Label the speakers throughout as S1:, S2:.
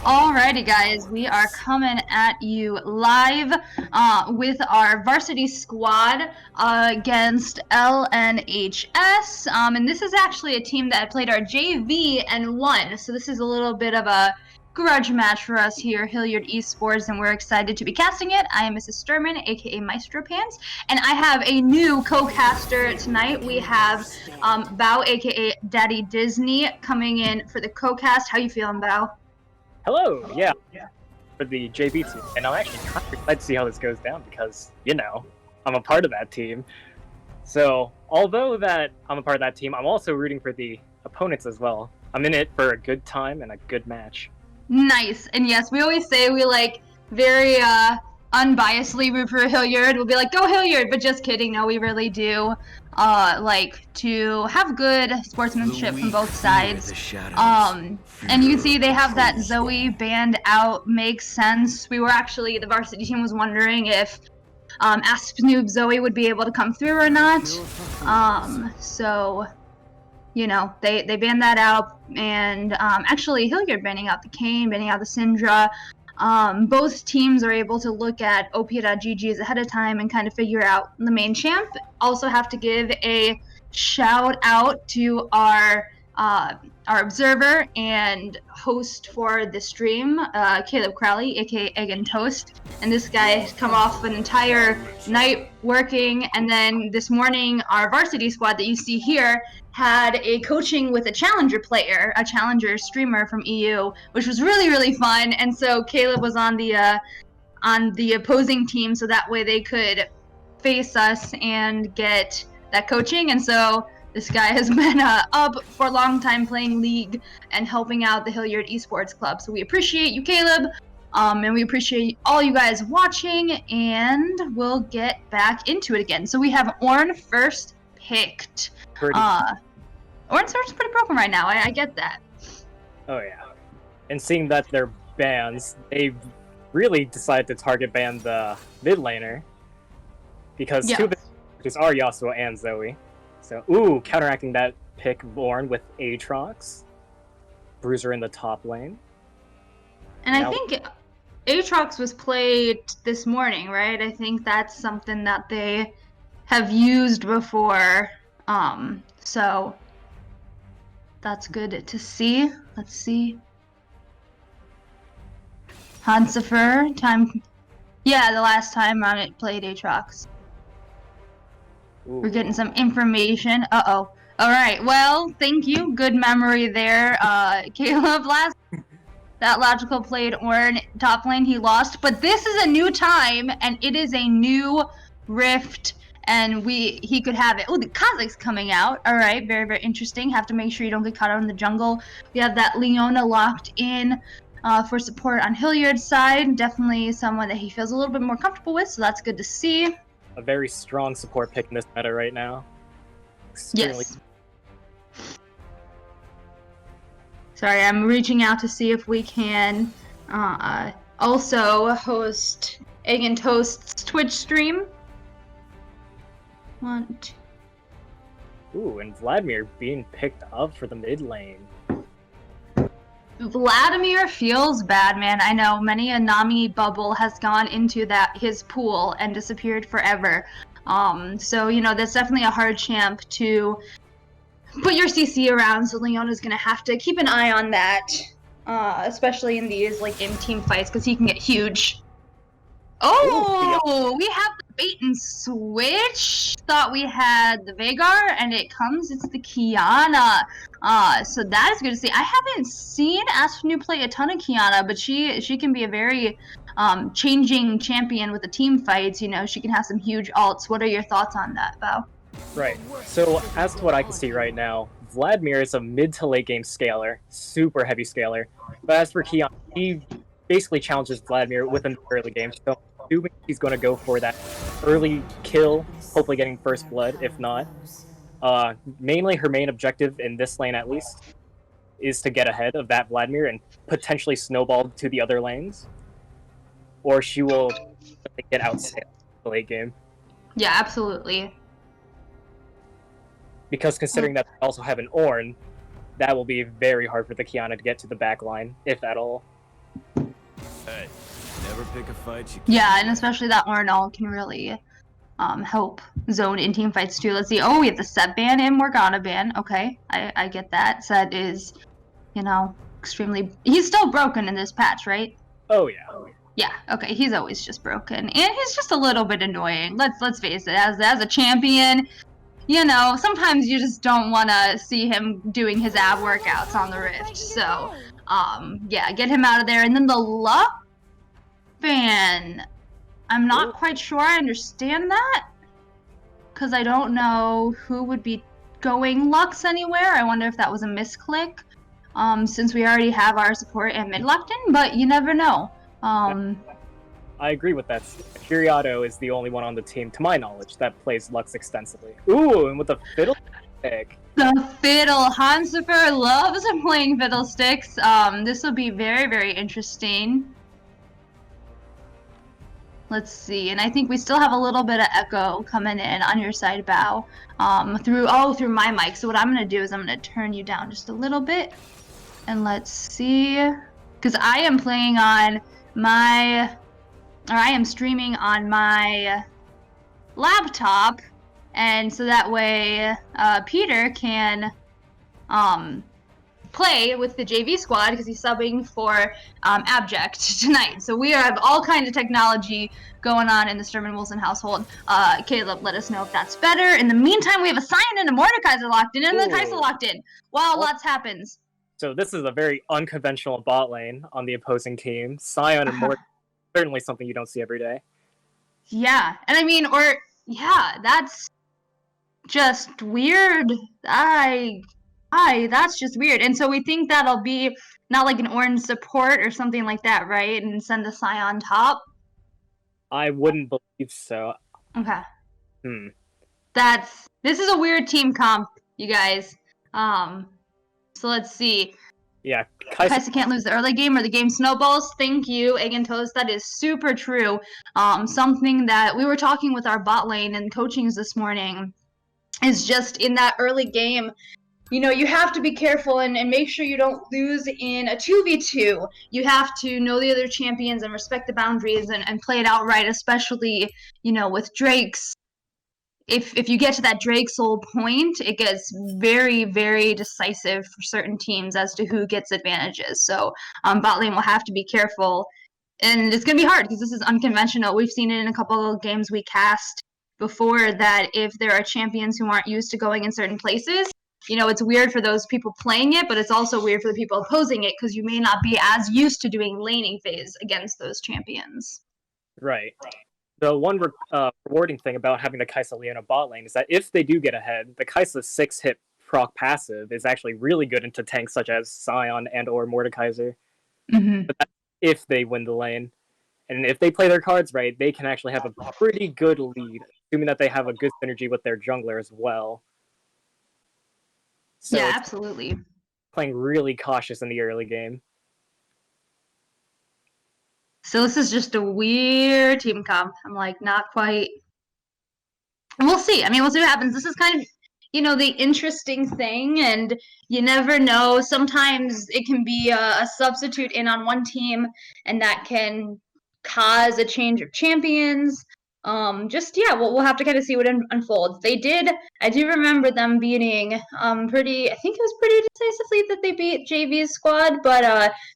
S1: Alrighty, guys, we are coming at you live with our varsity squad against LNHS. And this is actually a team that played our JV and won. So this is a little bit of a grudge match for us here, Hilliard Esports, and we're excited to be casting it. I am Mrs. Sturman, aka Maestro Pants, and I have a new co-caster tonight. We have Bao, aka Daddy Disney, coming in for the co-cast. How you feeling, Bao?
S2: Hello, yeah, for the JV team, and I'm actually kind of excited to see how this goes down because, I'm a part of that team. So, although that I'm a part of that team, I'm also rooting for the opponents as well. I'm in it for a good time and a good match.
S1: Nice. And yes, we always say we very unbiasedly root for Hilliard. We'll be like, go Hilliard, but just kidding. No, we really do like to have good sportsmanship from both sides. And you can see they have that Zoe banned out. Makes sense. We were actually, the varsity team was wondering if Ask Noob Zoe would be able to come through or not. So they banned that out, and actually Hilliard banning out the Kane, banning out the Syndra. Both teams are able to look at op.gg's ahead of time and kind of figure out the main champ. Also have to give a shout out to our observer and host for the stream, Caleb Crowley, aka Egg and Toast. And this guy has come off an entire night working, and then this morning our varsity squad that you see here had a coaching with a challenger player, a challenger streamer from EU, which was really, really fun. And so Caleb was on the opposing team, so that way they could face us and get that coaching. And so this guy has been up for a long time playing League and helping out the Hilliard Esports Club. So we appreciate you, Caleb, and we appreciate all you guys watching, and we'll get back into it again. So we have Orn first picked. Orn's search is pretty broken right now. I get that. Oh
S2: yeah, and seeing that they're bans, they really decided to target ban the mid laner because two characters are Yasuo and Zoe. So counteracting that pick, Orn with Aatrox, Bruiser in the top lane.
S1: And I think Aatrox was played this morning, right? I think that's something that they have used before. So that's good to see. Let's see. Hansifer, time. Yeah, the last time on it played Aatrox. We're getting some information. All right. Well, thank you. Good memory there, Caleb. That logical played Orn top lane. He lost, but this is a new time, and it is a new rift. And he could have it. Oh, the Kazakh's coming out. All right, very, very interesting. Have to make sure you don't get caught out in the jungle. We have that Leona locked in for support on Hilliard's side. Definitely someone that he feels a little bit more comfortable with, so that's good to see.
S2: A very strong support pick in this meta right now.
S1: Yes. Sorry, I'm reaching out to see if we can also host Egg and Toast's Twitch stream.
S2: And Vladimir being picked up for the mid lane.
S1: Vladimir feels bad, man. I know many a Nami bubble has gone into his pool and disappeared forever. So that's definitely a hard champ to put your CC around. So Leona's gonna have to keep an eye on that, especially in these in team fights, because he can get huge. Oh, we have the bait and switch. Thought we had the Veigar, and it's the Kiana. So that is good to see. I haven't seen Aspenu play a ton of Kiana, but she can be a very changing champion with the team fights. She can have some huge ults. What are your thoughts on that, Bao?
S2: Right. So as to what I can see right now, Vladimir is a mid to late game scaler, super heavy scaler. But as for Kiana, he basically challenges Vladimir within the early game, so I'm assuming he's going to go for that early kill, hopefully getting first blood, if not. Mainly her main objective in this lane at least is to get ahead of that Vladimir and potentially snowball to the other lanes, or she will get outscaled in the late game.
S1: Yeah, absolutely.
S2: Because considering that they also have an Ornn, that will be very hard for the Kiana to get to the back line, if at all.
S3: Hey, never pick a fight you can't.
S1: Yeah, and especially that Ornal can really help zone in team fights too. Let's see. Oh, we have the Set ban and Morgana ban. Okay, I get that. Set is, extremely. He's still broken in this patch, right?
S2: Oh yeah.
S1: Yeah. Okay. He's always just broken, and he's just a little bit annoying. Let's face it. As a champion, sometimes you just don't want to see him doing his ab workouts on the Rift. So, yeah, get him out of there. And then the Luck ban. I'm not quite sure I understand that, because I don't know who would be going Lux anywhere. I wonder if that was a misclick, since we already have our support and mid locked in, but you never know.
S2: I agree with that. Curiato is the only one on the team, to my knowledge, that plays Lux extensively. Ooh, and with the fiddlestick.
S1: The fiddle. Hansifer loves playing fiddlesticks. This will be very, very interesting. Let's see, and I think we still have a little bit of echo coming in on your side, Bow, through my mic. So what I'm gonna do is I'm gonna turn you down just a little bit, and let's see, because I am playing on I am streaming on my laptop, and so that way Peter can play with the JV squad because he's subbing for Abject tonight. So we have all kinds of technology going on in the Sturman Wilson household. Caleb, let us know if that's better. In the meantime, we have a Sion and a Mordekaiser locked in, and the Kai'Sa locked in. Wow, lots happens.
S2: So this is a very unconventional bot lane on the opposing team. Sion and Mordekaiser, certainly something you don't see every day.
S1: Yeah, and I mean, that's just weird. That's just weird. And so we think that'll be not like an orange support or something like that, right? And send the Sion top?
S2: I wouldn't believe so.
S1: Okay.
S2: This
S1: is a weird team comp, you guys. So let's see.
S2: Yeah,
S1: Kai'Sa can't lose the early game or the game snowballs. Thank you, Egantos. That is super true. Something that we were talking with our bot lane and coachings this morning is just in that early game, you have to be careful and make sure you don't lose in a 2v2. You have to know the other champions and respect the boundaries and play it out right, especially, with Drake's. If you get to that Drake soul point, it gets very, very decisive for certain teams as to who gets advantages. So bot lane will have to be careful. And it's going to be hard because this is unconventional. We've seen it in a couple of games we cast before that if there are champions who aren't used to going in certain places, it's weird for those people playing it, but it's also weird for the people opposing it because you may not be as used to doing laning phase against those champions.
S2: Right. The one rewarding thing about having the Kai'Sa Leona bot lane is that if they do get ahead, the Kai'Sa 6-hit proc passive is actually really good into tanks such as Sion and or Mordekaiser. But that's if they win the lane. And if they play their cards right, they can actually have a pretty good lead, assuming that they have a good synergy with their jungler as well. So
S1: yeah, absolutely.
S2: Playing really cautious in the early game.
S1: So this is just a weird team comp. I'm like, not quite. We'll see. I mean, we'll see what happens. This is kind of, the interesting thing, and you never know. Sometimes it can be a substitute in on one team, and that can cause a change of champions. We'll have to kind of see what unfolds. I do remember them beating I think it was pretty decisively that they beat JV's squad, but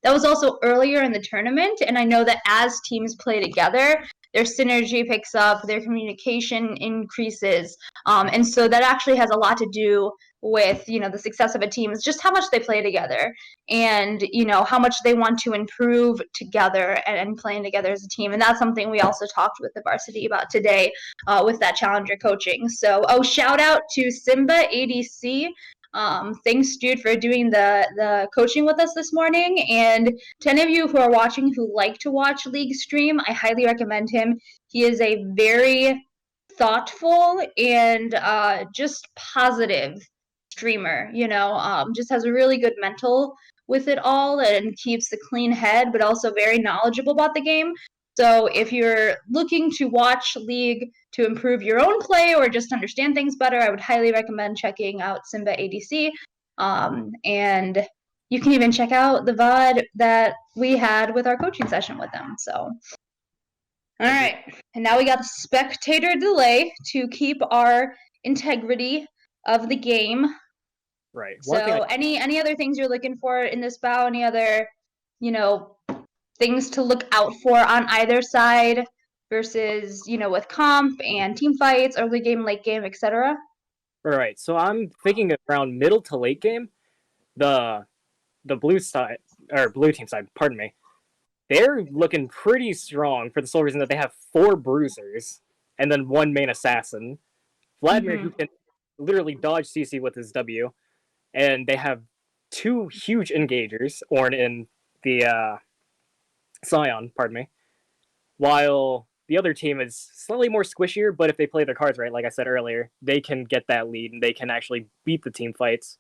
S1: that was also earlier in the tournament, and I know that as teams play together, their synergy picks up, their communication increases, and so that actually has a lot to do with the success of a team is just how much they play together and how much they want to improve together and playing together as a team. And that's something we also talked with the Varsity about today with that challenger coaching. So shout out to Simba ADC. Thanks, Jude, for doing the coaching with us this morning. And to any of you who are watching who like to watch League stream, I highly recommend him. He is a very thoughtful and just positive streamer, just has a really good mental with it all and keeps a clean head, but also very knowledgeable about the game. So if you're looking to watch League to improve your own play or just understand things better, I would highly recommend checking out Simba ADC. And you can even check out the VOD that we had with our coaching session with them. So, all right. And now we got the spectator delay to keep our integrity of the game.
S2: Right.
S1: So any other things you're looking for in this bout? Any other, things to look out for on either side versus, with comp and team fights, early game, late game, etc.?
S2: Right. So I'm thinking around middle to late game, the blue side or blue team side, pardon me, they're looking pretty strong for the sole reason that they have 4 bruisers and then 1 main assassin. Vladimir, who can literally dodge CC with his W, and they have 2 huge engagers, Ornn and the Scion, pardon me, while the other team is slightly more squishier, but if they play their cards right, like I said earlier, they can get that lead and they can actually beat the team fights.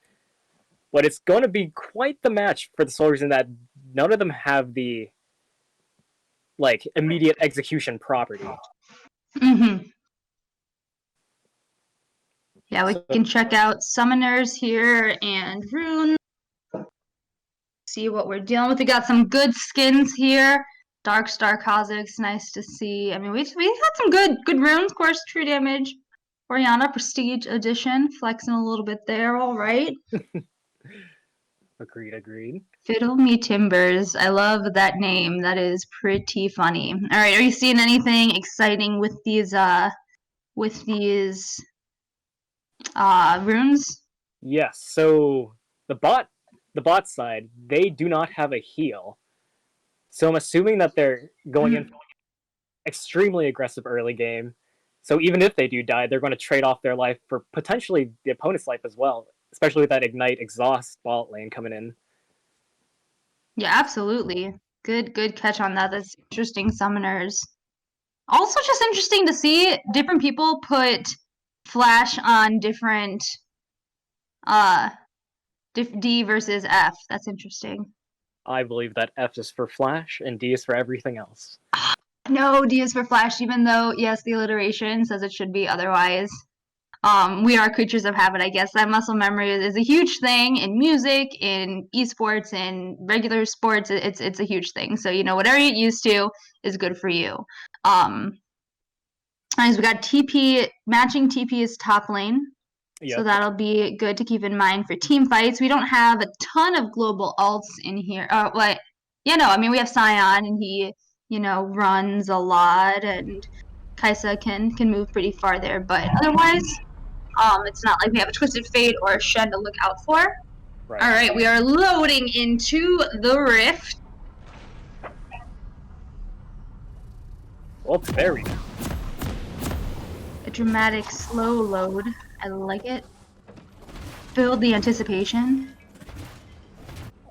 S2: But it's going to be quite the match for the sole reason that none of them have the immediate execution property.
S1: Yeah, we can check out summoners here and runes. See what we're dealing with. We got some good skins here. Dark Star Kazakhs, nice to see. I mean, we got some good runes. Course true damage. Oriana Prestige Edition, flexing a little bit there. All right.
S2: Agreed.
S1: Fiddle Me Timbers. I love that name. That is pretty funny. All right, are you seeing anything exciting with these runes?
S2: Yes. So the bot side, they do not have a heal. So I'm assuming that they're going in for extremely aggressive early game. So even if they do die, they're going to trade off their life for potentially the opponent's life as well, especially with that Ignite Exhaust bot lane coming in.
S1: Yeah, absolutely. Good catch on that. That's interesting, summoners. Also just interesting to see different people put Flash on different D versus F. That's interesting.
S2: I believe that F is for Flash and D is for everything else.
S1: No, D is for Flash, even though, yes, the alliteration says it should be otherwise. We are creatures of habit, I guess. That muscle memory is a huge thing in music, in esports, in regular sports. It's a huge thing. So, whatever you get used to is good for you. As we got TP, matching TP is top lane. Yep. So that'll be good to keep in mind for team fights. We don't have a ton of global alts in here. We have Scion, and he, runs a lot, and Kaisa can move pretty far there. But otherwise, it's not like we have a Twisted Fate or a Shen to look out for. Right. All right, we are loading into the Rift.
S2: Well, there we go.
S1: A dramatic slow load. I like it. Build the anticipation.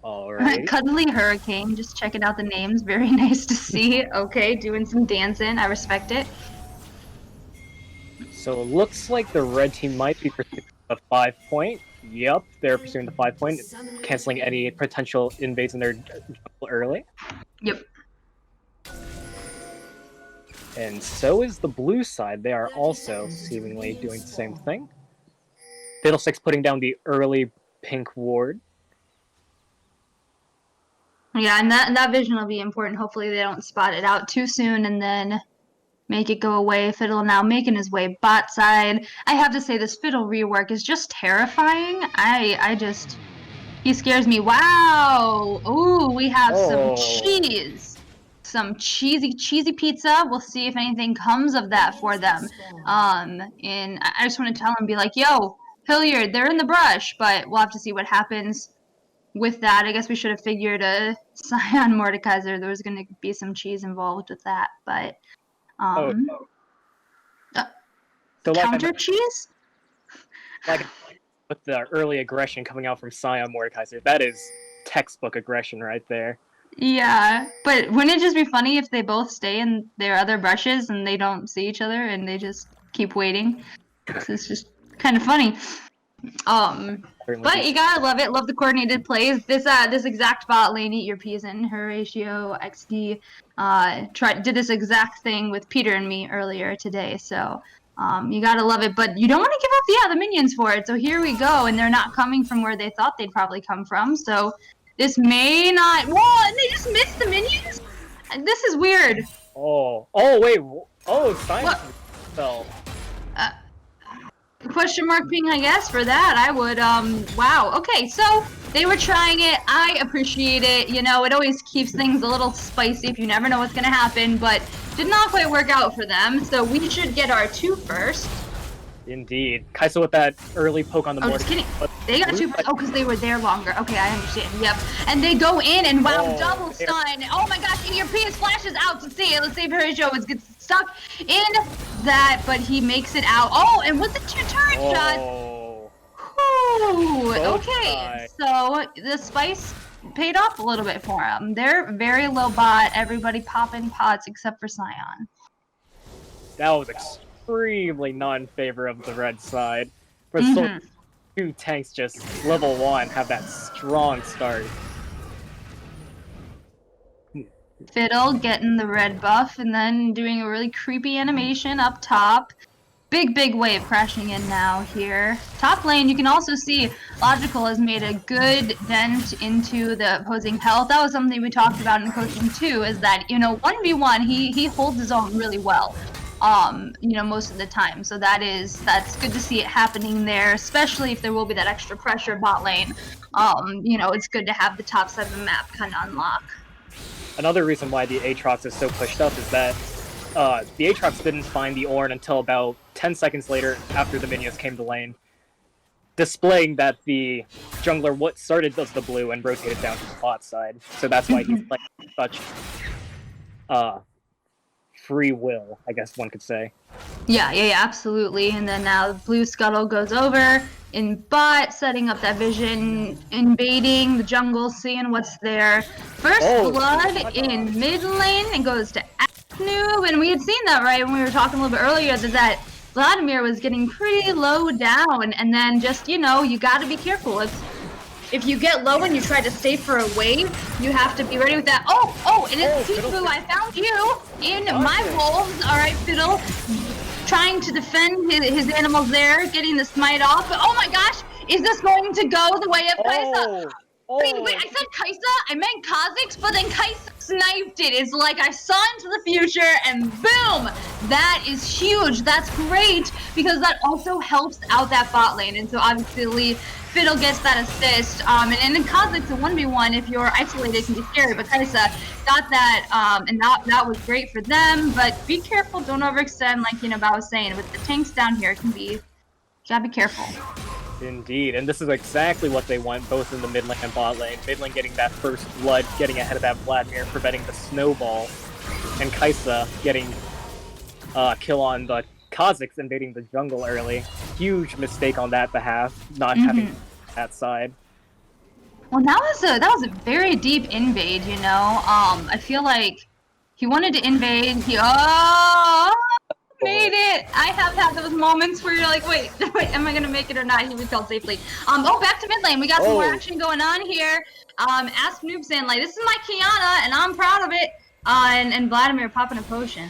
S2: Alright.
S1: Cuddly Hurricane, just checking out the names. Very nice to see. Okay, doing some dancing. I respect it.
S2: So it looks like the red team might be pursuing the 5-point. Yep, they're pursuing the 5-point, canceling any potential invades in their jungle early.
S1: Yep.
S2: And so is the blue side. They are also seemingly doing the same thing. Fiddlesticks putting down the early pink ward.
S1: Yeah, and that vision will be important. Hopefully they don't spot it out too soon and then make it go away. Fiddle now making his way bot side. I have to say this Fiddle rework is just terrifying. He scares me. Wow! Ooh, we have some cheese. Some cheesy pizza. We'll see if anything comes of that for them. And I just want to tell him, be like, yo, Hilliard, they're in the brush, but we'll have to see what happens with that. I guess we should have figured a Scion Mordekaiser. There was going to be some cheese involved with that, but so counter cheese?
S2: Like with the early aggression coming out from Scion Mordekaiser, that is textbook aggression right there.
S1: Yeah, but wouldn't it just be funny if they both stay in their other brushes and they don't see each other and they just keep waiting? So it's just kind of funny. But you gotta love it. Love the coordinated plays. This exact bot lane, Eat Your Peas in Horatio XD did this exact thing with Peter and me earlier today. So you gotta love it, but you don't want to give up the minions for it. So here we go, and they're not coming from where they thought they'd probably come from. So This may not. Whoa! And they just missed the minions. This is weird.
S2: Oh, wait. Oh, science fell.
S1: Question mark ping, I guess, for that. I would, wow. Okay, so they were trying it. I appreciate it. You know, it always keeps things a little spicy if you never know what's going to happen, but did not quite work out for them. So we should get our 2 first.
S2: Indeed. Kaisa with that early poke on the
S1: Oh,
S2: mortar.
S1: just kidding. They got 2 first. Oh, because they were there longer. Okay, I understand. Yep. And they go in and wow, double stun. Oh my gosh, and your PS flashes out to see it. Let's see if Horatio gets stuck in that, but he makes it out. Oh, and with the 2 turret shots. Whew. Okay, so the spice paid off a little bit for him. They're very low bot. Everybody popping pots except for Scion.
S2: That was extremely not in favor of the red side. For so 2 tanks just level 1 have that strong start.
S1: Fiddle getting the red buff and then doing a really creepy animation up top. Big wave crashing in now here. Top lane, you can also see Logical has made a good dent into the opposing health. That was something we talked about in coaching too, is that, you know, 1v1, he holds his own really well. You know, most of the time. So that's good to see it happening there, especially if there will be that extra pressure bot lane. You know, it's good to have the top side of the map kind of unlock.
S2: Another reason why the Aatrox is so pushed up is that the Aatrox didn't find the Ornn until about 10 seconds later after the minions came to lane, displaying that the jungler started as the blue and rotated down to the bot side. So that's why he's playing such free will, I guess one could say.
S1: Yeah, absolutely. And then now the blue scuttle goes over in bot, setting up that vision, invading the jungle, seeing what's there. First blood in mid lane and goes to Noob, and we had seen that right when we were talking a little bit earlier that Vladimir was getting pretty low down, and then just, you know, you got to be careful. If you get low and you try to stay for a wave, you have to be ready with that. Oh, and it's Tifu, I found you in my wolves. All right, Fiddle, trying to defend his animals there, getting the smite off. But oh my gosh, is this going to go the way of Kaisa? Wait, I said Kaisa? I meant Kha'Zix, but then Kaisa sniped it. It's like I saw into the future, and boom! That is huge. That's great, because that also helps out that bot lane. And so obviously, Fiddle gets that assist. And in Kha'Zix, a 1v1, if you're isolated, can be scary. But Kaisa got that, and that was great for them. But be careful, don't overextend, like, you know, Bao was saying. With the tanks down here, it can be, you gotta be careful.
S2: Indeed, and this is exactly what they want, both in the mid lane and bot lane. Mid lane getting that first blood, getting ahead of that Vladimir, preventing the snowball, and Kaisa getting kill on the Kha'Zix, invading the jungle early. Huge mistake on that behalf, not having that side.
S1: Well, that was a very deep invade, you know. I feel like he wanted to invade. He made it! I have had those moments where you're like, wait, am I gonna make it or not? He was killed safely. Back to mid lane. We got some more action going on here. Ask Noob saying, like, this is my Kiana, and I'm proud of it. And Vladimir popping a potion.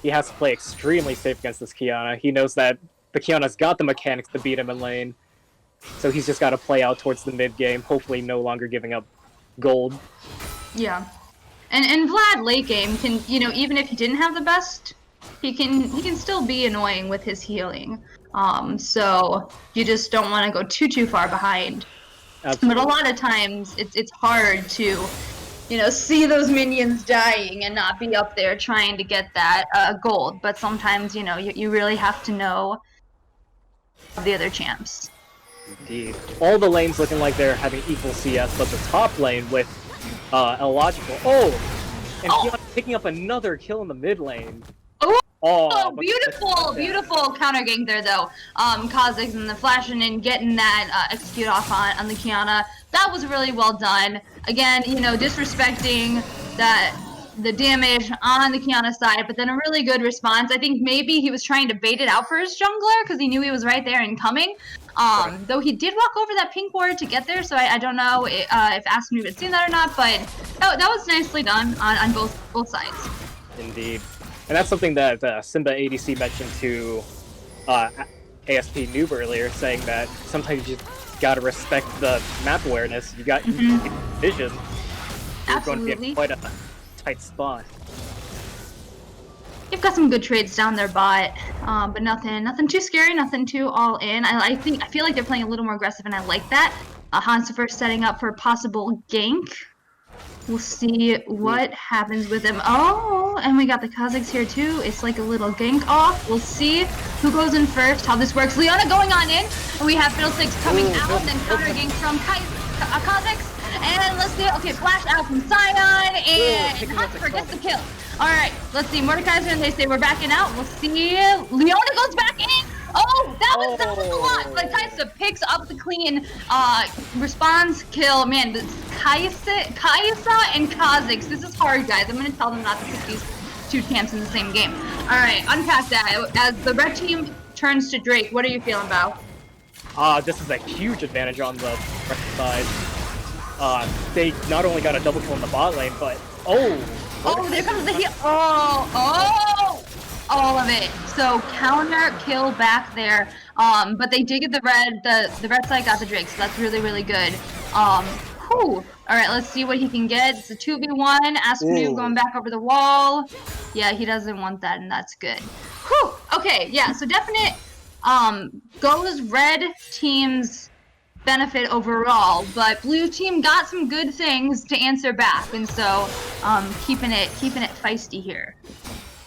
S2: He has to play extremely safe against this Kiana. He knows that the Kiana's got the mechanics to beat him in lane. So he's just got to play out towards the mid game, hopefully no longer giving up gold.
S1: Yeah. And Vlad late game can, you know, even if he didn't have the best, he can still be annoying with his healing. So you just don't want to go too far behind. Absolutely. But a lot of times it's hard to, you know, see those minions dying and not be up there trying to get that gold. But sometimes, you know, you really have to know the other champs.
S2: Indeed. All the lanes looking like they're having equal CS, but the top lane with illogical. And Kiana picking up another kill in the mid lane. Beautiful counter
S1: gank there though. Kha'Zix and the flashing and getting that execute off on the Kiana. That was really well done. Again, you know, disrespecting the damage on the Kiana side, but then a really good response. I think maybe he was trying to bait it out for his jungler because he knew he was right there and coming. Though he did walk over that pink ward to get there, so I don't know if Aspen had seen that or not, but that was nicely done on both sides.
S2: Indeed. And that's something that Simba ADC mentioned to ASP Noob earlier, saying that sometimes you gotta respect the map awareness. You got vision. You're going to be in quite a tight spot.
S1: You've got some good trades down their bot, but nothing too scary, nothing too all in. I feel like they're playing a little more aggressive, and I like that. Hansifer setting up for a possible gank. We'll see what happens with him. Oh, and we got the Kazakhs here too. It's like a little gank off. We'll see who goes in first, how this works. Leona going on in, and we have Fiddlesticks coming out, and then counter gank from Kazakhs. And let's see, okay, flash out from Sion, and Hansifer gets the kill. Alright, let's see, Mordekaiser, and they say we're backing out. We'll see, Leona goes back in! Oh, that was a lot, but Kaisa picks up the clean, response kill. Man, this Kaisa and Kazakhs, this is hard, guys. I'm gonna tell them not to pick these two camps in the same game. Alright, unpack that. As the red team turns to Drake, what are you feeling about?
S2: This is a huge advantage on the red side. They not only got a double kill in the bot lane, but
S1: there comes the heal. All of it. So counter kill back there. But they did get the red side got the Drake, so that's really good. All right, let's see what he can get. It's a 2v1. Aspenu going back over the wall. Yeah, he doesn't want that, and that's good. Whew. Okay, yeah. So definite goes red team's benefit overall, but blue team got some good things to answer back, and so keeping it feisty here.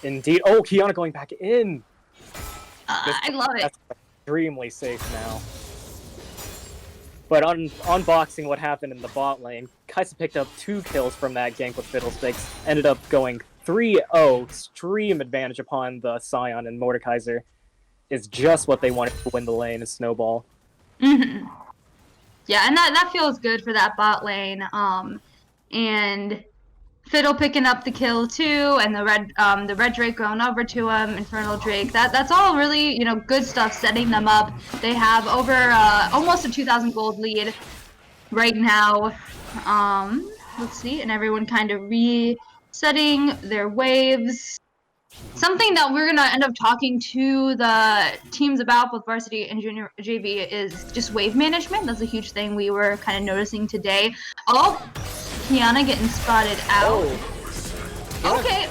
S2: Indeed. Oh, Kiana going back in.
S1: I love it.
S2: That's extremely safe now. But unboxing what happened in the bot lane, Kaisa picked up 2 kills from that gank with Fiddlesticks, ended up going 3-0, extreme advantage upon the Sion, and Mordekaiser is just what they wanted to win the lane, is Snowball.
S1: Yeah, and that feels good for that bot lane. And Fiddle picking up the kill too, and the red Drake going over to him, Infernal Drake. That's all really, you know, good stuff, setting them up. They have over almost a 2,000 gold lead right now. Let's see, and everyone kind of resetting their waves. Something that we're gonna end up talking to the teams about, both varsity and junior JV, is just wave management. That's a huge thing we were kind of noticing today. Oh, Kiana getting spotted out. Okay,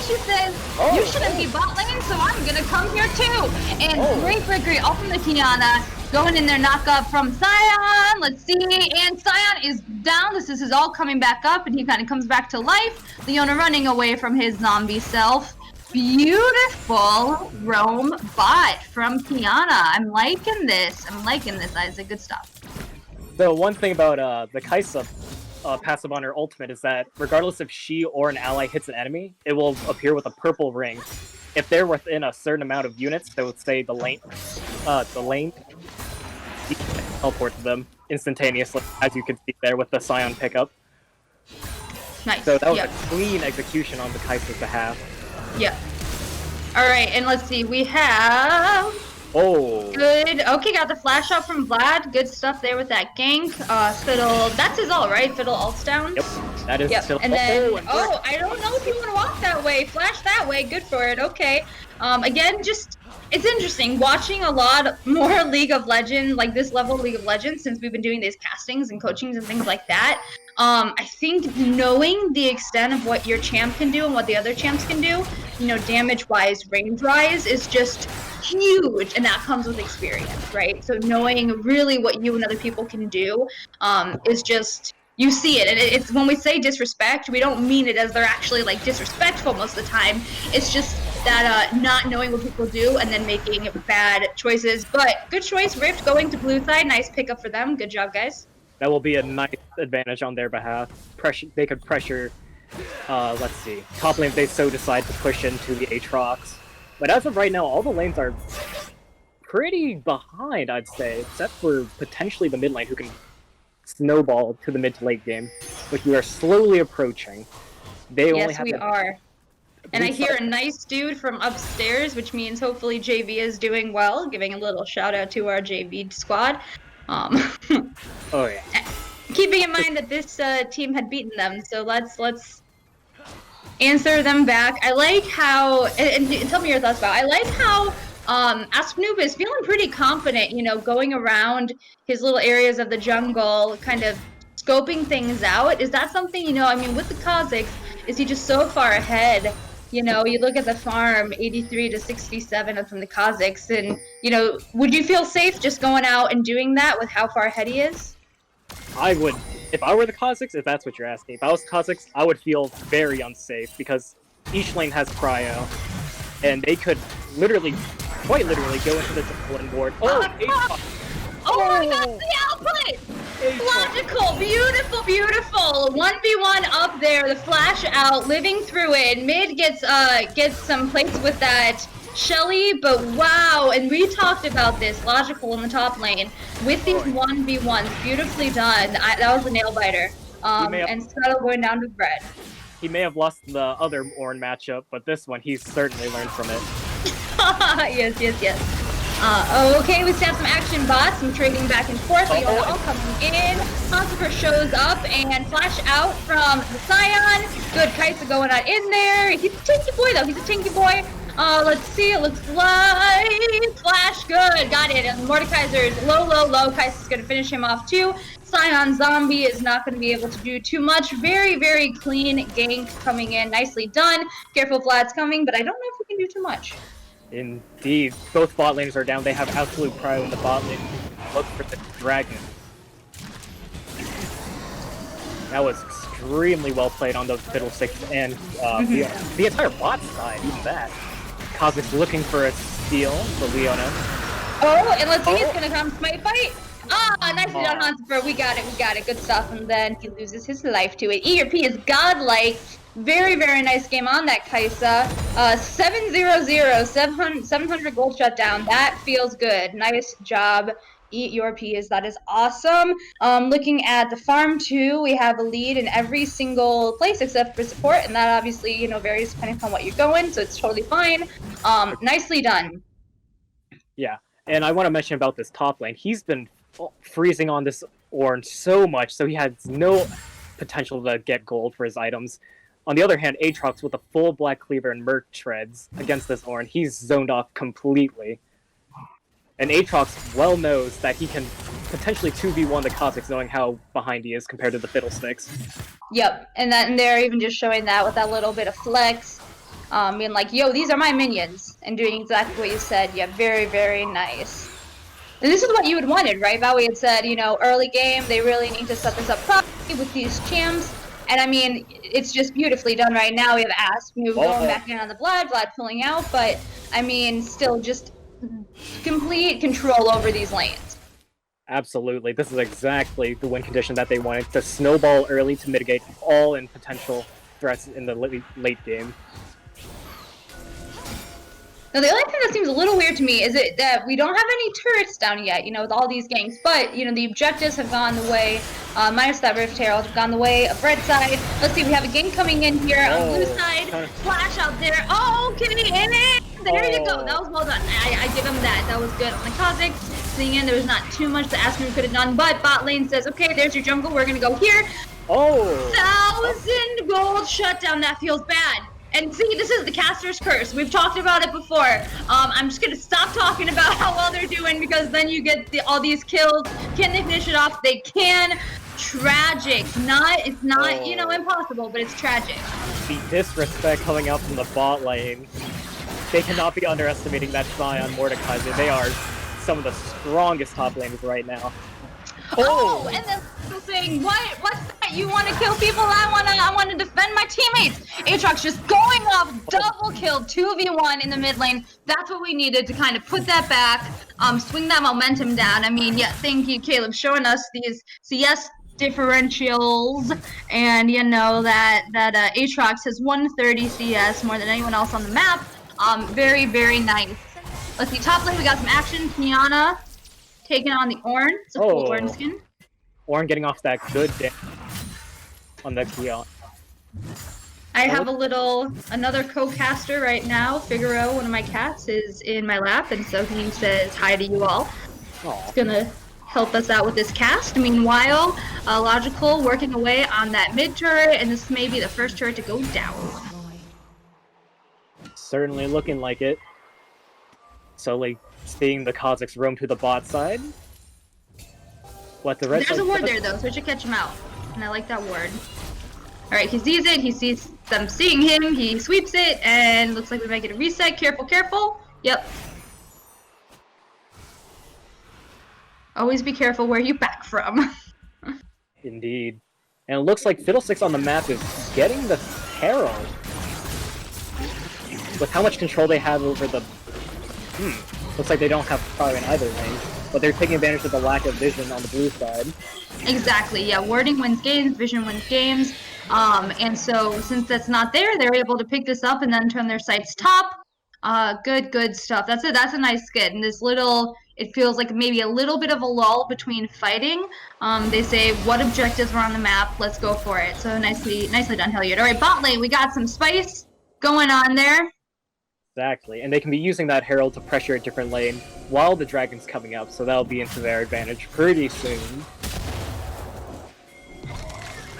S1: she says, you shouldn't be bot lane, so I'm gonna come here too. And great, all from the Kiana. Going in there, knock up from Sion. Let's see, and Sion is down. This is all coming back up, and he kind of comes back to life. Leona running away from his zombie self. Beautiful roam bot from Kiana. I'm liking this, Isaac. Good stuff.
S2: The one thing about the Kaisa passive on her ultimate is that regardless if she or an ally hits an enemy, it will appear with a purple ring. If they're within a certain amount of units, so let's say the lane, you can teleport to them instantaneously, as you can see there with the Sion pickup.
S1: Nice.
S2: So that was a clean execution on the Kaisa's behalf.
S1: Yeah. Alright, and let's see, we have... Good. Okay, got the flash out from Vlad. Good stuff there with that gank. Fiddle, that's his ult, right? Fiddle ult's down?
S2: Yep, that is Fiddle.
S1: And then, I don't know if you want to walk that way. Flash that way, good for it, okay. Again, just, it's interesting watching a lot more League of Legends, like this level of League of Legends, since we've been doing these castings and coachings and things like that. I think knowing the extent of what your champ can do and what the other champs can do, you know, damage-wise, range-wise, is just huge, and that comes with experience, right? So knowing really what you and other people can do is just, you see it, and it's when we say disrespect, we don't mean it as they're actually like disrespectful most of the time. It's just that not knowing what people do and then making bad choices. But good choice, Rift going to blue side. Nice pickup for them. Good job, guys.
S2: That will be a nice advantage on their behalf. They could pressure, let's see, top lane if they so decide to push into the Aatrox. But as of right now, all the lanes are pretty behind, I'd say, except for potentially the mid lane, who can snowball to the mid to late game, which we are slowly approaching.
S1: Yes, we are. And I hear a nice dude from upstairs, which means hopefully JV is doing well. Giving a little shout out to our JV squad.
S2: Oh yeah.
S1: Keeping in mind that this team had beaten them, so let's answer them back. I like how, and tell me your thoughts about it. I like how Asknoop is feeling pretty confident, you know, going around his little areas of the jungle, kind of scoping things out. Is that something, you know, I mean, with the Kazakhs, is he just so far ahead? You know, you look at the farm, 83 to 67 from the Kazakhs, and, you know, would you feel safe just going out and doing that with how far ahead he is?
S2: I would, if I were the Kazakhs, if that's what you're asking, if I was the Kazakhs, I would feel very unsafe because each lane has cryo, and they could literally, quite literally, go into the jungle and ward. Oh,
S1: Oh my god, the output! Logical, beautiful, beautiful. 1v1 up there, the flash out, living through it. Mid gets some plates with that Shelly, but wow, and we talked about this, Logical in the top lane, with these 1v1s, beautifully done. That was a nail biter. And Scuttle going down to Bread.
S2: He may have lost the other Ornn matchup, but this one, he's certainly learned from it.
S1: Yes. Okay, we have some action bots, some trading back and forth. Leona all coming in. Lucifer shows up and flash out from the Scion. Good Kaisa going on in there. He's a tanky boy though. He's a tanky boy. Let's see. It looks like flash. Good, got it. And Mordekaiser's low. Kaisa's gonna finish him off too. Scion Zombie is not going to be able to do too much. Very, very clean gank coming in. Nicely done. Careful Vlad's coming, but I don't know if we can do too much.
S2: Indeed. Both bot laners are down. They have absolute pride in the bot lane. Look for the dragon. That was extremely well played on the Fiddlesticks and the entire bot side, even that. Kazakh's looking for a steal for Leona.
S1: Oh, and let's see, it's going to come smite fight. Nicely done, Hansifer. We got it. Good stuff. And then he loses his life to it. ERP is godlike. Very, very nice game on that Kaisa. 700, 700 gold shutdown. That feels good. Nice job. Eat your peas. That is awesome. Looking at the farm too, we have a lead in every single place except for support, and that obviously, you know, varies depending on what you're going, so it's totally fine. Nicely done.
S2: Yeah, and I want to mention about this top lane. He's been freezing on this Ornn so much, so he has no potential to get gold for his items. On the other hand, Aatrox with a full Black Cleaver and Merc Treads against this Ornn, he's zoned off completely. And Aatrox well knows that he can potentially 2v1 the Kazakhs knowing how behind he is compared to the Fiddlesticks.
S1: Yep, and they're even just showing that with that little bit of flex. Being like, yo, these are my minions. And doing exactly what you said. Yeah, very, very nice. And this is what you had wanted, right? Bowie had said, you know, early game, they really need to set this up properly with these champs. And I mean, it's just beautifully done right now. We have Asknoop going back in on the Vlad pulling out, but I mean, still just complete control over these lanes.
S2: Absolutely. This is exactly the win condition that they wanted. To snowball early to mitigate all in potential threats in the late game.
S1: Now, the only thing that seems a little weird to me is that we don't have any turrets down yet, you know, with all these ganks. But, you know, the objectives have gone the way, minus that Rift Herald, have gone the way of red side. Let's see, we have a gank coming in here on blue side. Flash out there. Oh, Kitty in it! There you go. That was well done. I give him that. That was good on the Kazakhs. Seeing in, there was not too much that Asknoop could have done. But bot lane says, okay, there's your jungle. We're going to go here. 1,000 gold shutdown. That feels bad. And see, this is the caster's curse. We've talked about it before. I'm just gonna stop talking about how well they're doing because then you get all these kills. Can they finish it off? They can. Tragic. It's not, you know, impossible, but it's tragic.
S2: The disrespect coming out from the bot lane. They cannot be underestimating that Scion Mordekaiser. They are some of the strongest top laners right now.
S1: Oh, and then saying, what's that? You want to kill people? I want to defend my teammates. Aatrox just going off, double kill, 2v1 in the mid lane. That's what we needed to kind of put that back, swing that momentum down. I mean, yeah, thank you, Caleb, showing us these CS differentials, and you know that Aatrox has 130 CS, more than anyone else on the map. Very, very nice. Let's see, top lane, we got some action. Kiana taking on the Ornn. It's a full Ornn skin.
S2: Ornn getting off that good damage on the Kiana.
S1: I have another co-caster right now. Figaro, one of my cats, is in my lap, and so he says hi to you all. He's gonna help us out with this cast. Meanwhile, Logical working away on that mid turret, and this may be the first turret to go down.
S2: Certainly looking like it. Slowly seeing the Kazakhs roam to the bot side. What the red
S1: There's
S2: side
S1: a ward
S2: does-
S1: there though, so we should catch him out. And I like that ward. Alright, he sees it, he sees them seeing him, he sweeps it, and looks like we might get a reset. Careful, careful. Yep. Always be careful where you back from.
S2: Indeed. And it looks like Fiddlesticks on the map is getting the Herald. With how much control they have over the... Looks like they don't have power in either lane. But they're taking advantage of the lack of vision on the blue side.
S1: Exactly, yeah. Warding wins games, vision wins games. And so since that's not there, they're able to pick this up and then turn their sights top. Good stuff. That's it. That's a nice skit. And this little, it feels like maybe a little bit of a lull between fighting. They say, what objectives are on the map? Let's go for it. So nicely done, Hilliard. All right, bot lane, we got some spice going on there.
S2: Exactly, and they can be using that Herald to pressure a different lane while the Dragon's coming up, so that'll be into their advantage pretty soon.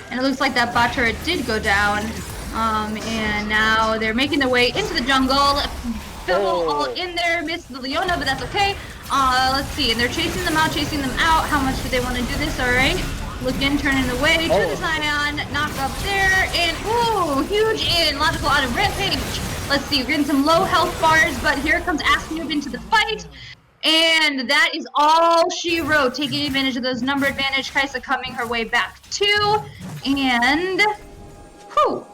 S1: And it looks like that bot turret did go down. And now they're making their way into the jungle. Fiddle all in there, missed the Leona, but that's okay. Let's see, and they're chasing them out. How much do they want to do this? All right. Looking, turning away to the Scion, knock up there, and ooh, huge in, logical out of Rampage. Let's see, we're getting some low health bars, but here comes Asmoob into the fight. And that is all she wrote, taking advantage of those number advantage. Kaisa coming her way back too. And, whew.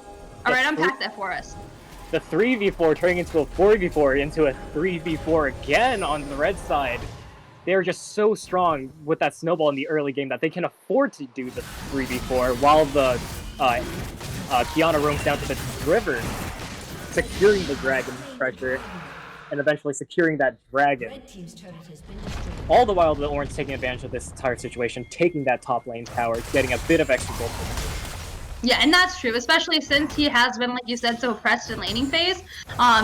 S1: All right, unpack that for us.
S2: The 3v4 turning into a 4v4 into a 3v4 again on the red side. They're just so strong with that snowball in the early game that they can afford to do the 3v4 while the Kiana roams down to the river, securing the dragon pressure and eventually securing that dragon. All the while, the Orange taking advantage of this entire situation, taking that top lane tower, getting a bit of extra gold.
S1: Yeah, and that's true, especially since he has been, like you said, so pressed in laning phase.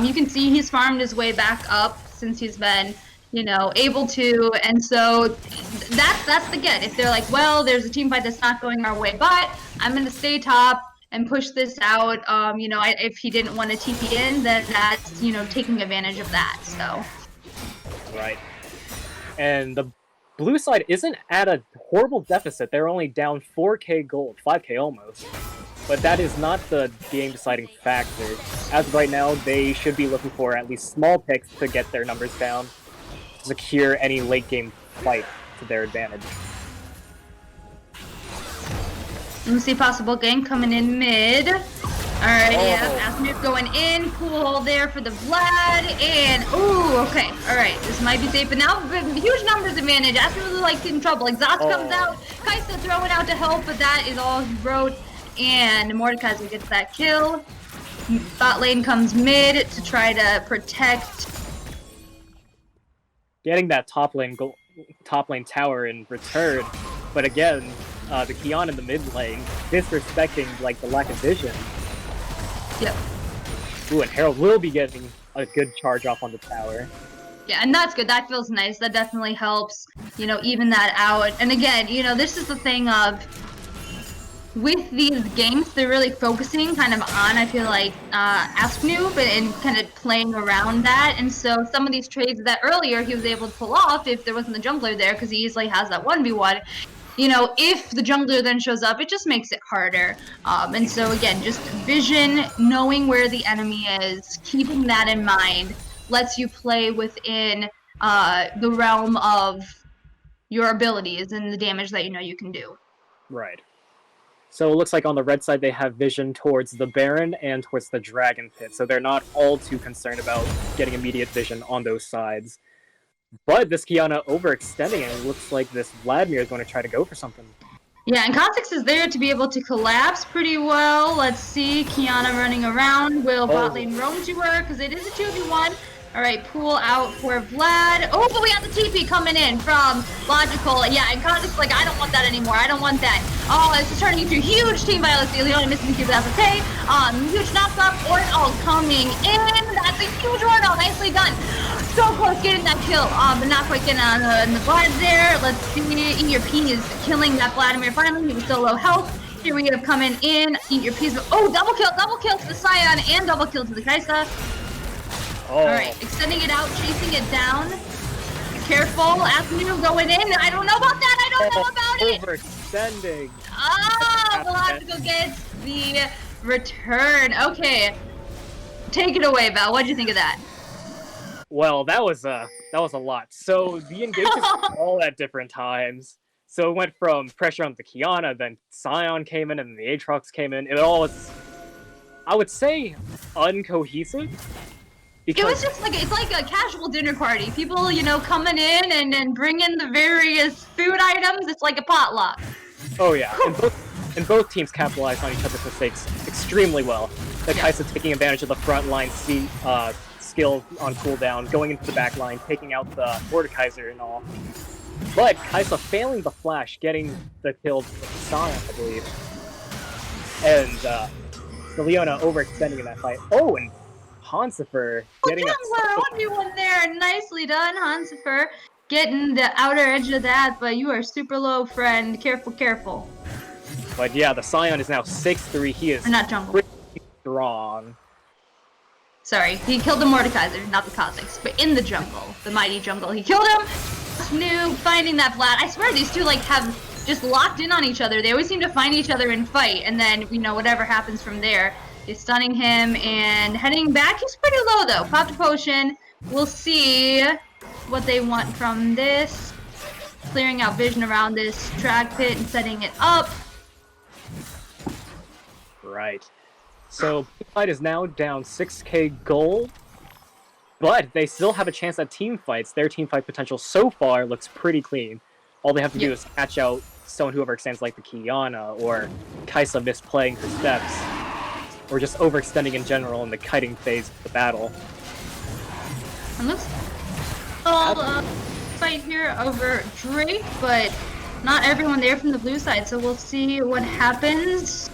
S1: You can see he's farmed his way back up since he's been, you know, able to, and so that's the get. If they're like, well, there's a team fight that's not going our way, but I'm going to stay top and push this out, you know, if he didn't want to TP in, then that's, you know, taking advantage of that, so.
S2: Right. And the blue side isn't at a horrible deficit. They're only down 4k gold, 5k almost. But that is not the game-deciding factor. As of right now, they should be looking for at least small picks to get their numbers down, to secure any late-game fight to their advantage.
S1: Let me see possible gank coming in mid. Alright, yeah, Asmoob going in, cool there for the Vlad, and ooh, okay, alright, this might be safe, but now huge numbers advantage. Asmoob is like in trouble. Exhaust comes out, Kaisa throwing out to help, but that is all he wrote, and Mordekaiser gets that kill. Bot lane comes mid to try to protect.
S2: Getting that top lane tower in return, but again, the Kion in the mid lane, disrespecting like the lack of vision.
S1: Yep.
S2: Ooh, and Herald will be getting a good charge off on the tower.
S1: Yeah, and that's good. That feels nice. That definitely helps, you know, even that out. And again, you know, this is the thing of, with these games, they're really focusing kind of on, I feel like, Asmoob and kind of playing around that. And so some of these trades that earlier he was able to pull off if there wasn't the jungler there, because he easily has that 1v1. You know, if the jungler then shows up, it just makes it harder. And so again, just vision, knowing where the enemy is, keeping that in mind, lets you play within the realm of your abilities and the damage that you know you can do.
S2: Right. So it looks like on the red side they have vision towards the Baron and towards the Dragon Pit, so they're not all too concerned about getting immediate vision on those sides. But this Kiana overextending, and it looks like this Vladimir is going to try to go for something.
S1: Yeah, and Kha'Zix is there to be able to collapse pretty well. Let's see, Kiana running around. Will bot lane roam to her, because it is a 2v1. Alright, pool out for Vlad. Oh, but we have the TP coming in from Logical. Yeah, and Kha'Zix like, I don't want that anymore. I don't want that. Oh, this is turning into huge team violence. The only missing the cube, that's okay. Huge knock-up. Ornal coming in. That's a huge Ornal. Nicely done. So close getting that kill, but not quite getting on the Vlad there. Let's see, Eat Your P is killing that Vladimir finally. He was still low health. Here we have coming in, Eat Your P's. Oh, double kill to the Scion and double kill to the Kaisa.
S2: Oh.
S1: Alright, extending it out, chasing it down. Careful, Avenue going in. I don't know about that. I don't know about it.
S2: Overextending.
S1: Ah, we'll have to go get the return. Okay. Take it away, Val. What'd you think of that?
S2: Well, that was a lot. So the engagements were all at different times. So it went from pressure on the Kiana, then Scion came in, and then the Aatrox came in. It all was, I would say, uncohesive.
S1: It was just like, it's like a casual dinner party. People, you know, coming in and bringing the various food items. It's like a potluck.
S2: Oh yeah, and both teams capitalized on each other's mistakes extremely well. The Kaisa taking advantage of the front line skill on cooldown, going into the back line, taking out the Mordekaiser and all. But Kaisa failing the flash, getting the kill with Scion, I believe. And the Leona overextending in that fight. Oh, and Hansifer getting
S1: Everyone there. Nicely done, Hansifer. Getting the outer edge of that, but you are super low, friend. Careful, careful.
S2: But yeah, the Scion is now 6-3. He is
S1: not jungle.
S2: Pretty strong.
S1: Sorry, he killed the Mordekaiser, not the Kha'Zix, but in the jungle, the mighty jungle. He killed him. Noob finding that Vlad. I swear these two like have just locked in on each other. They always seem to find each other and fight, and then you know whatever happens from there. He's stunning him and heading back. He's pretty low though. Popped a potion. We'll see what they want from this. Clearing out vision around this drag pit and setting it up.
S2: Right. So Fight is now down 6k gold, but they still have a chance at team fights. Their team fight potential so far looks pretty clean. All they have to do is catch out someone who overextends like the Kiana, or Kaisa misplaying her steps, or just overextending in general in the kiting phase of the battle.
S1: And looks all fight here over Drake, but not everyone there from the blue side, so we'll see what happens.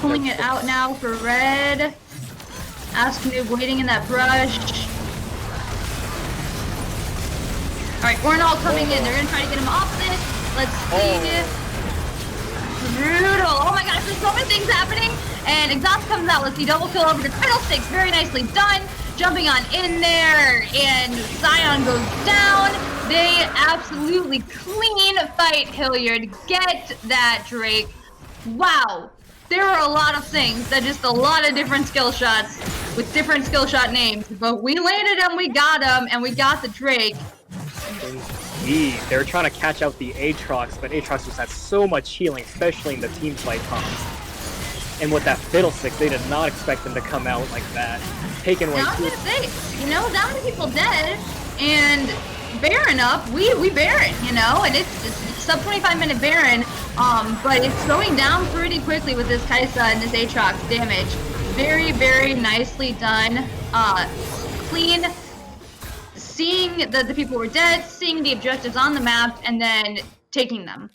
S1: Pulling it out now for red. Askenoob waiting in that brush. Alright, Ornal coming in. They're gonna try to get him off this. Let's see. Brutal. Oh my gosh, there's so many things happening. And Exhaust comes out. Let's see, double kill over to Fiddlesticks. Very nicely done. Jumping on in there. And Scion goes down. They absolutely clean fight Hilliard. Get that, Drake. Wow. There were a lot of things, that just a lot of different skill shots with different skill shot names, but we landed them, we got them, and we got the Drake.
S2: Indeed. They were trying to catch out the Aatrox, but Aatrox just had so much healing, especially in the team fight comms. And with that Fiddlestick, they did not expect them to come out like that. Taken away.
S1: Now I was gonna say, you know, that many people dead, and Baron up, we Baron, you know, and it's sub 25-minute Baron, but it's going down pretty quickly with this Kaisa and this Aatrox damage. Very, very nicely done. Clean. Seeing that the people were dead, seeing the objectives on the map, and then taking them.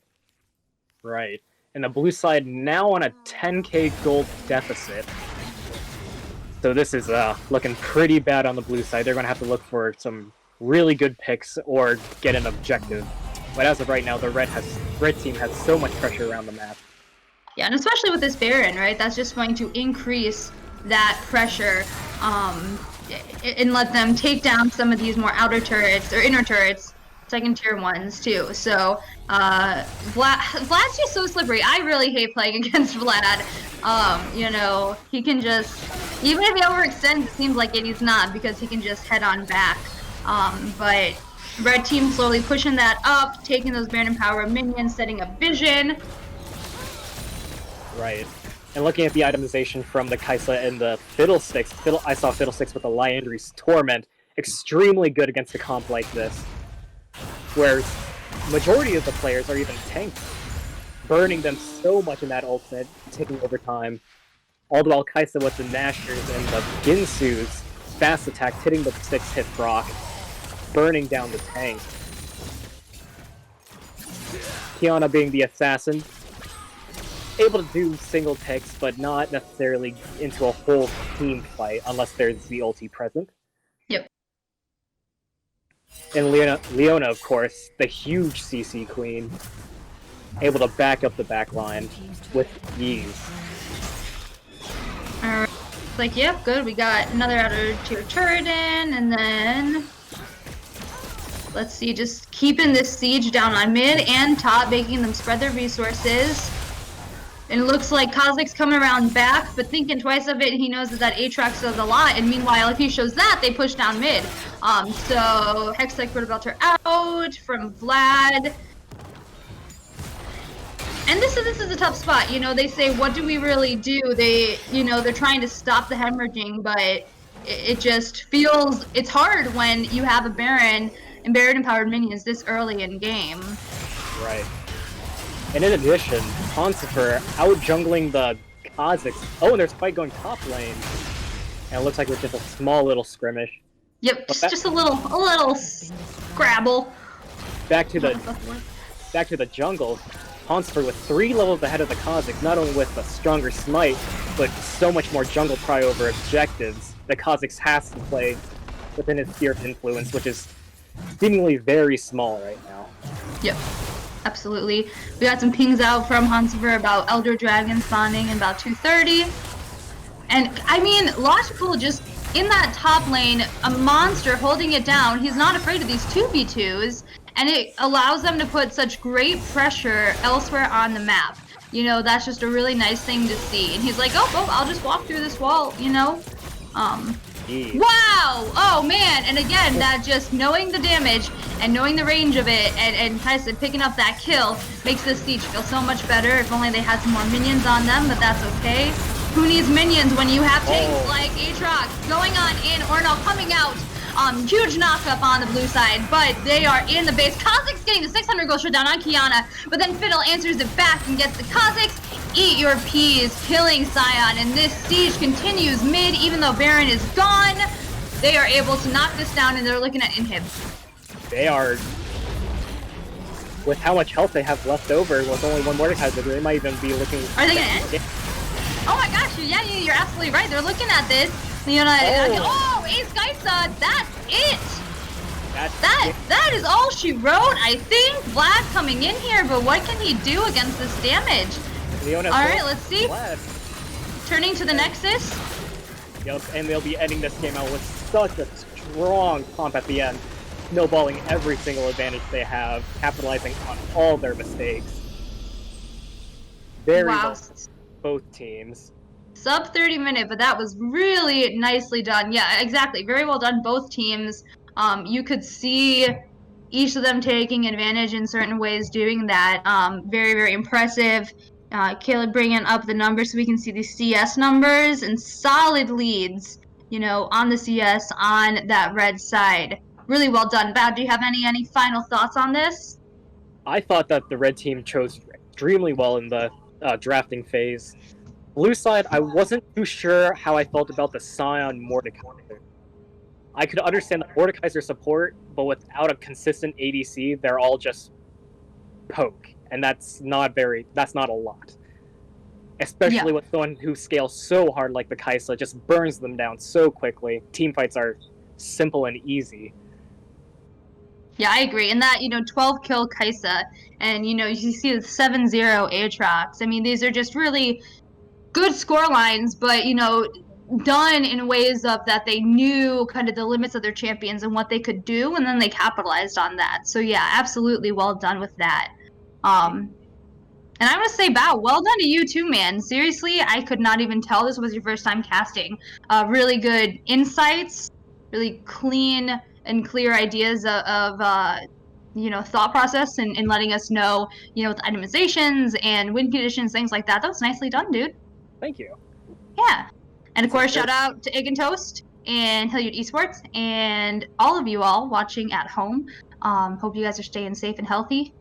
S2: Right. And the blue side now on a 10k gold deficit. So this is looking pretty bad on the blue side. They're going to have to look for some really good picks or get an objective. But as of right now, the red team has so much pressure around the map.
S1: Yeah, and especially with this Baron, right? That's just going to increase that pressure and let them take down some of these more outer turrets or inner turrets, second tier ones too. So Vlad's just so slippery. I really hate playing against Vlad. You know, he can just, even if he overextends, it seems like he's not, because he can just head on back. But red team slowly pushing that up, taking those Baron and Power minions, setting up vision.
S2: Right. And looking at the itemization from the Kaisa and the Fiddlesticks, I saw Fiddlesticks with the Liandry's Torment, extremely good against a comp like this, where majority of the players are even tanks, burning them so much in that ultimate, taking over time. All the while Kaisa with the Nashers and the Ginsu's fast attacks, hitting the 6-hit proc, burning down the tank. Kiana being the assassin, able to do single ticks, but not necessarily into a whole team fight unless there's the ulti present.
S1: Yep.
S2: And Leona, of course, the huge CC queen, able to back up the back line with ease.
S1: Alright. Looks like, yep, good. We got another outer tier turret in, and then let's see, just keeping this siege down on mid and top, making them spread their resources. And it looks like Kozik's coming around back, but thinking twice of it, he knows that Aatrox does a lot, and meanwhile, if he shows that, they push down mid. So Hextech Belter out from Vlad. And this is a tough spot. You know, they say, what do we really do? They're trying to stop the hemorrhaging, but it just feels, it's hard when you have a Baron and Baron-empowered minions this early in game.
S2: Right. And in addition, Ponsifer out-jungling the Kazakhs. Oh, and there's a fight going top lane. And it looks like it's just a small little skirmish.
S1: Yep, just a little scrabble.
S2: Back to the jungle. Ponsifer with 3 levels ahead of the Kazakhs, not only with a stronger smite, but so much more jungle pry over objectives. The Kazakhs has to play within his sphere of influence, which is seemingly very small right now.
S1: Yep, absolutely. We got some pings out from Ponsifer about Elder Dragon spawning in about 2:30. And, I mean, Logical just in that top lane, a monster holding it down. He's not afraid of these 2v2s. And it allows them to put such great pressure elsewhere on the map. You know, that's just a really nice thing to see. And he's like, oh, I'll just walk through this wall, you know? Wow! Oh, man! And again, that just knowing the damage and knowing the range of it and Tyson picking up that kill makes this siege feel so much better. If only they had some more minions on them, but that's okay. Who needs minions when you have tanks like Aatrox going on in, or no, coming out? Huge knockup on the blue side, but they are in the base. Kazakh's getting the 600 gold shot down on Kiana, but then Fiddle answers it back and gets the Kazakhs. Eat your peas, killing Scion, and this siege continues mid, even though Baron is gone. They are able to knock this down, and they're looking at inhib.
S2: They are, with how much health they have left over, with only one Mordekaiser, they might even be looking.
S1: Are they gonna end? Oh my gosh, yeah, you're absolutely right. They're looking at this. You know, Ace Geisa, that's it! That is all she wrote, I think. Vlad coming in here, but what can he do against this damage? Alright, let's see. Vlad. Turning to the Nexus.
S2: Yep, and they'll be ending this game out with such a strong pump at the end. Snowballing every single advantage they have, capitalizing on all their mistakes. Very well, both teams.
S1: Sub 30 minute, but that was really nicely done. Yeah, exactly. Very well done, both teams. You could see each of them taking advantage in certain ways doing that. Very, very impressive. Caleb bringing up the numbers so we can see the CS numbers and solid leads, you know, on the CS on that red side. Really well done. Bad, do you have any final thoughts on this?
S2: I thought that the red team chose extremely well in the drafting phase. Blue side, I wasn't too sure how I felt about the Scion Mordekaiser. I could understand the Mordekaiser support, but without a consistent ADC, they're all just poke, and that's not a lot. Especially with someone who scales so hard like the Kaisa, just burns them down so quickly. Teamfights are simple and easy.
S1: Yeah, I agree. And that, 12 kill Kaisa, and, you see the 7-0 Aatrox. I mean, these are just really good score lines, but, done in ways of that they knew kind of the limits of their champions and what they could do, and then they capitalized on that. So, yeah, absolutely well done with that. And I want to say, Bao, well done to you too, man. Seriously, I could not even tell this was your first time casting. Really good insights, really clean and clear ideas of thought process and letting us know, with itemizations and win conditions, things like that. That was nicely done, dude.
S2: Thank you.
S1: Yeah. And of course, shout out to Egg and Toast and Hilliard Esports and all of you all watching at home. Hope you guys are staying safe and healthy.